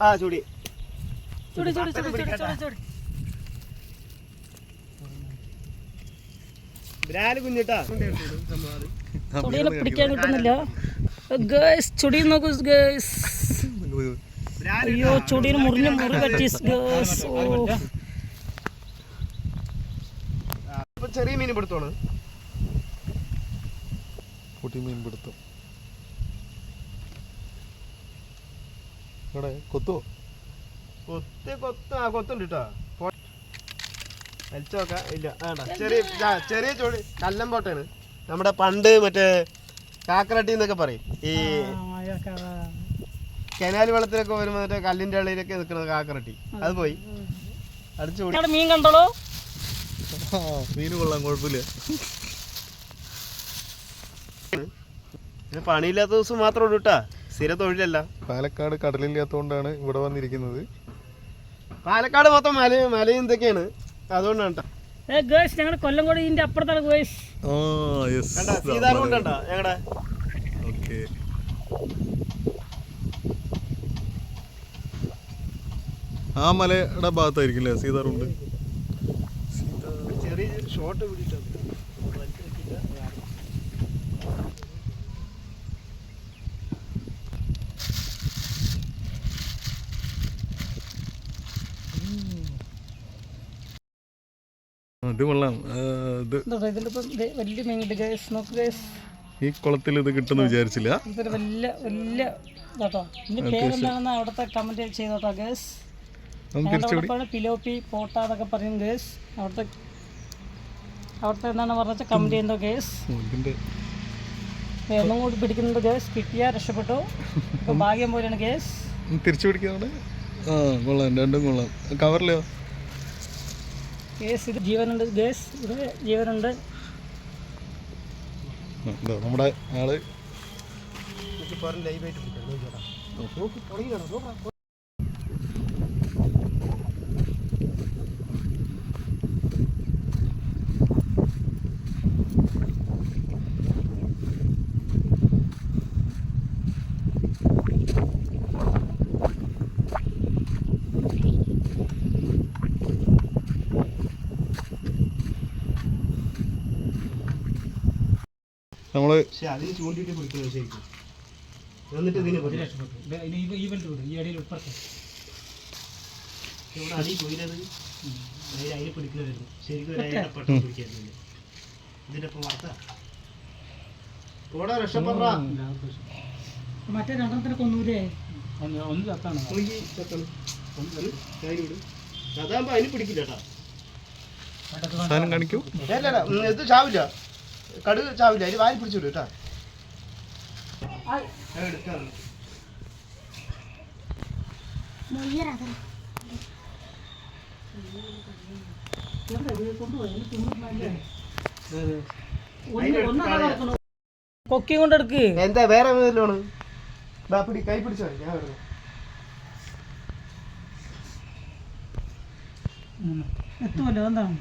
ആ ചൂടി കുഞ്ഞിട്ടാ ചുടിയെ പിടിക്കാൻ കിട്ടുന്നില്ല. ചുടി നോക്കൂ ഗേസ്. അയ്യോ ചുടിയിൽ മുറിഞ്ഞ മുറി പറ്റി ഗേസ്. ചെറിയ മീൻ പിടുത്തോണ്. മീൻ പിടുത്തം കൊത്തോ കൊത്തുണ്ട് കേട്ടോ. വലിച്ചോക്കാം. ഇല്ല ചെറിയ ചെറിയ ചൂടി കല്ലം പോട്ടാണ്. നമ്മുടെ പണ്ട് മറ്റേ കാക്കറട്ടി എന്നൊക്കെ പറയും. ഈ കനാൽ വെള്ളത്തിലൊക്കെ വരുമ്പോൾ മറ്റേ കല്ലിന്റെ ഇടയിലൊക്കെ നിൽക്കുന്നത് കാക്കറട്ടി. അത് പോയി അടിച്ചു. മീൻ കണ്ടോളൂ. മീൻ കൊള്ളാം, കുഴപ്പമില്ല. പണിയില്ലാത്ത ദിവസം മാത്രം ഉള്ളൂ കേട്ടാ, സ്ഥിര തൊഴിലല്ല. പാലക്കാട് കടലില്ലാത്തതുകൊണ്ടാണ് ഇവിടെ വന്നിരിക്കുന്നത്. പാലക്കാട് മൊത്തം മലയും ഇതൊക്കെയാണ്, അതുകൊണ്ടാണ്. ഞങ്ങളുടെ കൊല്ലംകോട് ഇതിന്റെ അപ്പുറത്താണ് ഗോയ്സ്. സീതാർകുണ്ടോ ഞങ്ങളുടെ. ആ മലയുടെ ഭാഗത്തായിരിക്കില്ലേ സീതാറുണ്ട്. ചെറിയ ഷോട്ട് പിടിച്ചിട്ടുണ്ട്. ഇത് കൊള്ളാം. വലിയ മീൻ ഈ കുളത്തിൽ ഇത് കിട്ടുമെന്ന് വിചാരിച്ചില്ല. ഇതൊരു വലിയ വലിയ കേട്ടോ. ഇതിന്റെ പേരെന്താണെന്ന് അവിടുത്തെ കമന്റ് ചെയ്തോട്ടോ ഗേസ്. പിലോപ്പി പോട്ട എന്നൊക്കെ പറയും ഗേസ്. അവിടുത്തെ എന്താണ് പറഞ്ഞ കമന്റ് ചെയ്യുന്നോ ഗേസ്. ഒന്നും കൂടി പിടിക്കുന്നുണ്ട് ഗേസ്. കിട്ടിയാ രക്ഷപ്പെട്ടു. ഇപ്പൊ ഭാഗ്യം പോലെയാണ് ഗേസ്. തിരിച്ചു പിടിക്കാണ്. കൊള്ളാം, രണ്ടും കൊള്ളാം. കവറിലോ ഗേസ്. ഇത് ജീവനുണ്ട് ഗേസ്. ഇത് ജീവനുണ്ട്. നമ്മുടെ ആള് നമ്മള് ചൂണ്ടിട്ട് പിടിക്കുന്നത് ശരിക്കും. എന്നിട്ട് ഇതിനെ ഇവിടെ അടി പോയില്ലത് അതിൽ പിടിക്കുന്നതായിരുന്നു ശരിക്കും. പെട്ടെന്ന് പിടിക്കായിരുന്നു. ഇതിന്റെ ഒപ്പം വാർത്ത കൂടെ രക്ഷപ്പെടാ. മറ്റേ രണ്ടെണ്ണത്തിനെ കൊന്നൂലേ. അതാകുമ്പോ അതിന് പിടിക്കില്ല കേട്ടോ. സാധനം കാണിക്കൂ. ഇത് ചാവില്ല, കടുക് ചാവില്ല. അതിന് വാരി പിടിച്ചു കേട്ടാ. കൊക്കി കൊണ്ടെടുക്ക്. എന്താ വേറെ ഏതെങ്കിലും കൈ പിടിച്ചോ. ഞാൻ എത്തുമല്ലോ. എന്താണ്